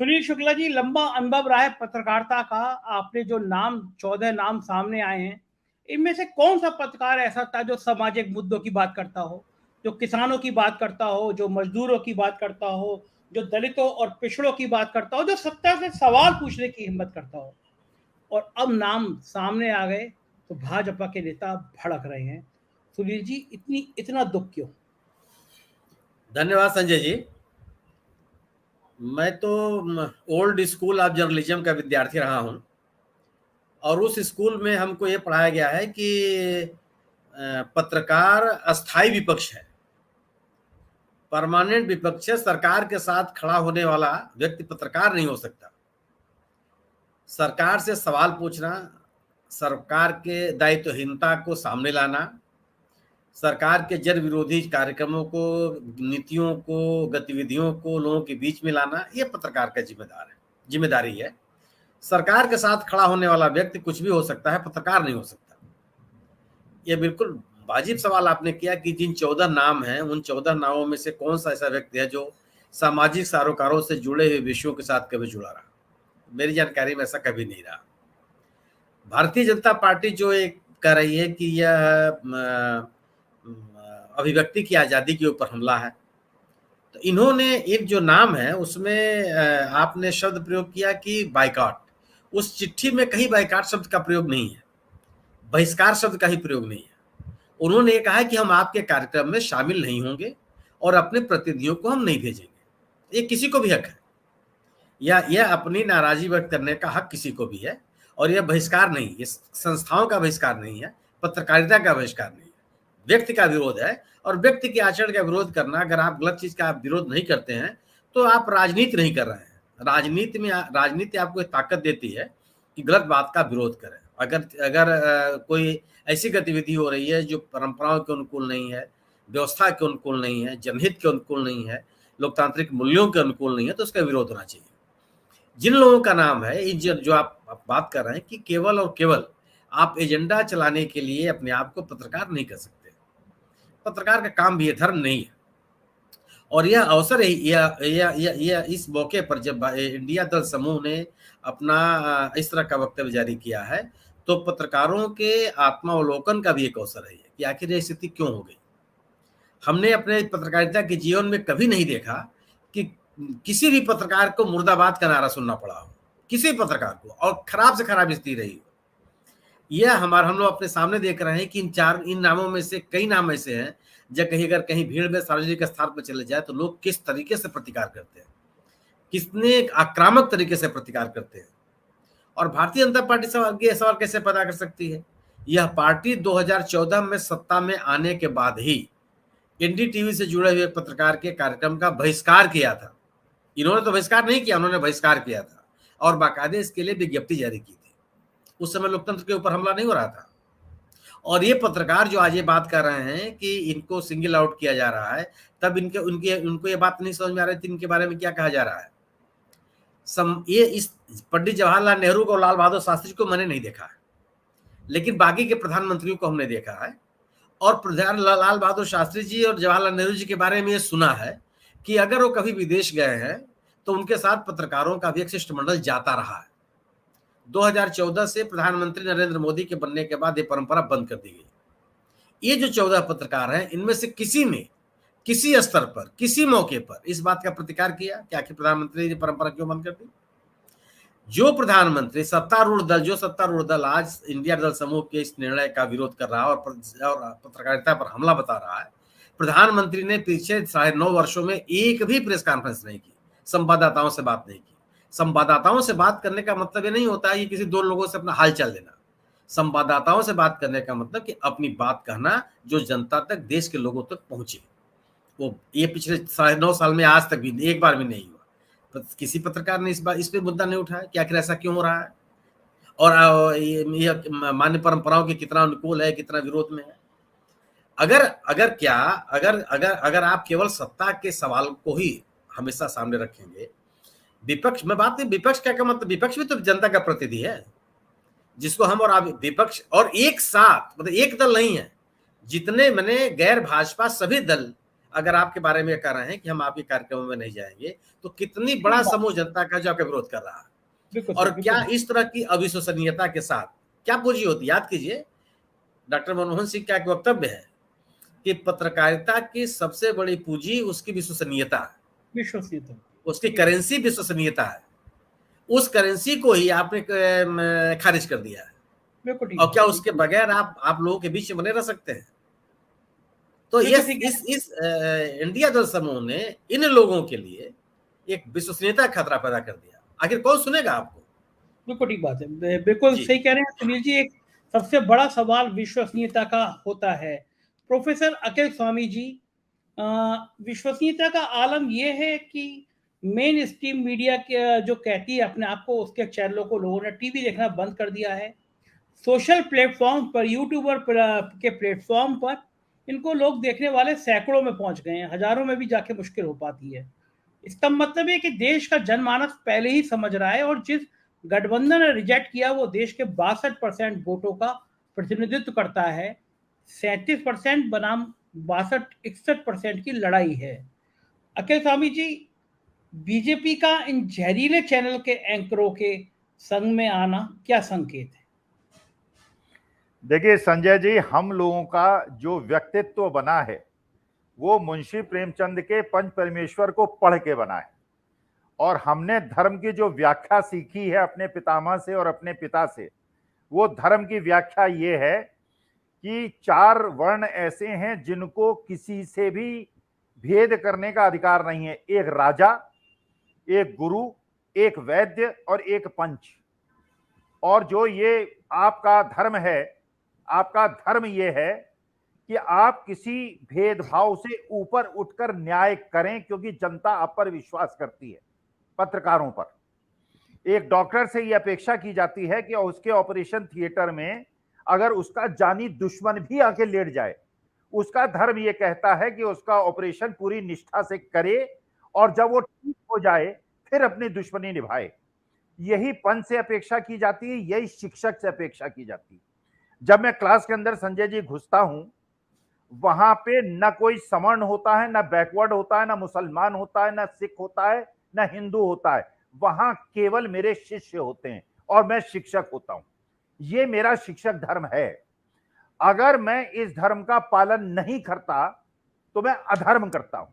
सुनील शुक्ला जी, लंबा अनुभव रहा है पत्रकारिता का। आपने जो नाम 14 नाम सामने आए हैं, इनमें से कौन सा पत्रकार ऐसा था जो सामाजिक मुद्दों की बात करता हो, जो किसानों की बात करता हो, जो मजदूरों की बात करता हो, जो दलितों और पिछड़ों की बात करता हो, जो सत्ता से सवाल पूछने की हिम्मत करता हो? और अब नाम सामने आ गए तो भाजपा के नेता भड़क रहे हैं। सुनील जी, इतना दुख क्यों? धन्यवाद संजय जी। मैं तो ओल्ड स्कूल ऑफ जर्नलिज्म का विद्यार्थी रहा हूं और उस स्कूल में हमको ये पढ़ाया गया है कि पत्रकार अस्थाई विपक्ष है, परमानेंट विपक्ष है। सरकार के साथ खड़ा होने वाला व्यक्ति पत्रकार नहीं हो सकता। सरकार से सवाल पूछना, सरकार के दायित्वहीनता को सामने लाना, सरकार के जन विरोधी कार्यक्रमों को, नीतियों को, गतिविधियों को लोगों के बीच में लाना, ये पत्रकार का जिम्मेदारी है। सरकार के साथ खड़ा होने वाला व्यक्ति कुछ भी हो सकता है, पत्रकार नहीं हो सकता। ये बिल्कुल वाजिब सवाल आपने किया कि जिन 14 नाम हैं, उन 14 नामों में से कौन सा ऐसा व्यक्ति है जो सामाजिक सरोकारों से जुड़े हुए विषयों के साथ कभी जुड़ा रहा? मेरी जानकारी में ऐसा कभी नहीं रहा। भारतीय जनता पार्टी जो एक कह रही है कि यह अभिव्यक्ति की आज़ादी के ऊपर हमला है, तो इन्होंने एक जो नाम है उसमें आपने शब्द प्रयोग किया कि बाइकॉट। उस चिट्ठी में कहीं बाइकॉट शब्द का प्रयोग नहीं है, बहिष्कार शब्द का ही प्रयोग नहीं है। उन्होंने ये कहा है कि हम आपके कार्यक्रम में शामिल नहीं होंगे और अपने प्रतिनिधियों को हम नहीं भेजेंगे। ये किसी को भी हक है, या यह अपनी नाराजगी व्यक्त करने का हक किसी को भी है। और यह बहिष्कार नहीं, ये संस्थाओं का बहिष्कार नहीं है, पत्रकारिता का बहिष्कार नहीं है, व्यक्ति का विरोध है। और व्यक्ति के आचरण का विरोध करना, अगर आप गलत चीज का विरोध नहीं करते हैं तो आप राजनीति नहीं कर रहे हैं। राजनीति आपको ताकत देती है कि गलत बात का विरोध करें। अगर कोई ऐसी गतिविधि हो रही है जो परंपराओं के अनुकूल नहीं है, व्यवस्था के अनुकूल नहीं है, जनहित के अनुकूल नहीं है, लोकतांत्रिक मूल्यों के अनुकूल नहीं है, तो उसका विरोध होना चाहिए। जिन लोगों का नाम है, जो आप बात कर रहे हैं कि केवल और केवल आप एजेंडा चलाने के लिए अपने आप को पत्रकार नहीं कर सकते। पत्रकार का काम भी ये धर्म नहीं है। और यह अवसर है, यह इस मौके पर जब इंडिया दल समूह ने अपना इस तरह का वक्तव्य जारी किया है, तो पत्रकारों के आत्मावलोकन का भी एक अवसर है कि आखिर यह स्थिति क्यों हो गई। हमने अपने पत्रकारिता के जीवन में कभी नहीं देखा कि किसी भी पत्रकार को मुर्दाबाद का नारा सुनना पड़ा हो, किसी पत्रकार को, और खराब से खराब स्थिति रही हो। यह हम लोग अपने सामने देख रहे हैं कि इन नामों में से कई नाम ऐसे हैं जब कहीं भीड़ में सार्वजनिक स्थान पर चले जाए तो लोग किस तरीके से प्रतिकार करते हैं, कितने आक्रामक तरीके से प्रतिकार करते हैं। और भारतीय जनता पार्टी ये सवाल कैसे पैदा कर सकती है? यह पार्टी 2014 में सत्ता में आने के बाद ही एनडीटीवी से जुड़े हुए पत्रकार के कार्यक्रम का बहिष्कार किया था। इन्होंने तो बहिष्कार नहीं किया, उन्होंने बहिष्कार किया था और बाकायदे इसके लिए विज्ञप्ति जारी की थी। उस समय लोकतंत्र के ऊपर हमला नहीं हो रहा था। और ये पत्रकार जो आज ये बात कर रहे हैं कि इनको सिंगल आउट किया जा रहा है, तब उनको ये बात नहीं समझ में आ रही थी इनके बारे में क्या कहा जा रहा है। ये इस पंडित जवाहरलाल नेहरू को, लाल बहादुर शास्त्री को मैंने नहीं देखा है, लेकिन बाकी के प्रधानमंत्रियों को हमने देखा है। और लाल बहादुर शास्त्री जी और जवाहरलाल नेहरू जी के बारे में ये सुना है कि अगर वो कभी विदेश गए हैं तो उनके साथ पत्रकारों का भी एक शिष्टमंडल जाता रहा है। 2014 से प्रधानमंत्री नरेंद्र मोदी के बनने के बाद ये परंपरा बंद कर दी गई। ये जो 14 पत्रकार हैं, इनमें से किसी ने किसी स्तर पर, किसी मौके पर इस बात का प्रतिकार किया कि आखिर प्रधानमंत्री ने परंपरा क्यों बंद कर दी? जो प्रधानमंत्री सत्तारूढ़ दल आज इंडिया दल समूह के इस निर्णय का विरोध कर रहा है और पत्रकारिता पर हमला बता रहा है, प्रधानमंत्री ने पिछले 9.5 वर्षों में एक भी प्रेस कॉन्फ्रेंस नहीं की, संवाददाताओं से बात नहीं की। संवाददाताओं से बात करने का मतलब ये नहीं होता है कि किसी दो लोगों से अपना हाल चाल लेना। संवाददाताओं से बात करने का मतलब कि अपनी बात कहना जो जनता तक, देश के लोगों तक पहुंचे। वो ये पिछले 9.5 साल में आज तक भी एक बार भी नहीं हुआ। किसी पत्रकार ने इस पे मुद्दा नहीं उठाया कि आखिर ऐसा क्यों हो रहा है और ये मान्य परंपराओं के कितना अनुकूल है, कितना विरोध में है। अगर आप केवल सत्ता के सवाल को ही हमेशा सामने रखेंगे, विपक्ष में बात नहीं, विपक्ष क्या मतलब, विपक्ष भी तो जनता का प्रतिनिधि है, जिसको हम और आप विपक्ष और एक साथ, मतलब एक दल नहीं है, जितने मैंने गैर भाजपा सभी दल अगर आपके बारे में कह रहे हैं कि हम आपके कार्यक्रमों में नहीं जाएंगे, तो कितनी बड़ा समूह जनता का जो आपका विरोध कर रहा है। और क्या इस तरह की अविश्वसनीयता के साथ क्या पूंजी होती है? याद कीजिए, डॉक्टर मनमोहन सिंह का एक वक्तव्य है कि पत्रकारिता की सबसे बड़ी पूंजी उसकी विश्वसनीयता है, उसकी करेंसी विश्वसनीयता है। उस करेंसी को ही आपने खारिज कर दिया है। और क्या उसके बगैर आप लोगों के बीच में बने रह सकते हैं? तो इस इंडिया दल समूह ने इन लोगों के लिए एक विश्वसनीयता खतरा पैदा कर दिया। आखिर कौन सुनेगा आपको? बिल्कुल ठीक बात है, बिल्कुल सही कह रहे हैं सुनील जी। एक सबसे बड़ा सवाल विश्वसनीयता का होता है। प्रोफेसर अखिल स्वामी जी, विश्वसनीयता का आलम यह है कि मेन स्ट्रीम मीडिया के जो कहती है अपने आप को, उसके चैनलों को लोगों ने टीवी देखना बंद कर दिया है। सोशल प्लेटफॉर्म पर, यूट्यूबर के प्लेटफॉर्म पर इनको लोग देखने वाले सैकड़ों में पहुंच गए हैं, हजारों में भी जाके मुश्किल हो पाती है। इसका मतलब है कि देश का जनमानस पहले ही समझ रहा है, और जिस गठबंधन ने रिजेक्ट किया वो देश के 62% वोटों का प्रतिनिधित्व करता है। 37% बनाम 62-61% की लड़ाई है। अखिल स्वामी जी, बीजेपी का इन जहरीले चैनल के एंकरों के संग में आना क्या संकेत है? देखिए संजय जी, हम लोगों का जो व्यक्तित्व बना है वो मुंशी प्रेमचंद के पंच परमेश्वर को पढ़ के बना है। और हमने धर्म की जो व्याख्या सीखी है अपने पितामह से और अपने पिता से, वो धर्म की व्याख्या ये है कि 4 वर्ण ऐसे हैं जिनको किसी से भी भेद करने का अधिकार नहीं है। एक राजा, एक गुरु, एक वैद्य और एक पंच। और जो ये आपका धर्म है, आपका धर्म ये है कि आप किसी भेदभाव से ऊपर उठकर न्याय करें, क्योंकि जनता आप पर विश्वास करती है। पत्रकारों पर, एक डॉक्टर से यह अपेक्षा की जाती है कि उसके ऑपरेशन थिएटर में अगर उसका जानी दुश्मन भी आके लेट जाए, उसका धर्म यह कहता है कि उसका ऑपरेशन पूरी निष्ठा से करे, और जब वो ठीक हो जाए फिर अपनी दुश्मनी निभाए। यही पंच से अपेक्षा की जाती है, यही शिक्षक से अपेक्षा की जाती है। जब मैं क्लास के अंदर संजय जी घुसता हूं, वहां पे न कोई सवर्ण होता है, न बैकवर्ड होता है, न मुसलमान होता है, न सिख होता है, न हिंदू होता है। वहां केवल मेरे शिष्य होते हैं और मैं शिक्षक होता हूं। ये मेरा शिक्षक धर्म है। अगर मैं इस धर्म का पालन नहीं करता तो मैं अधर्म करता हूं।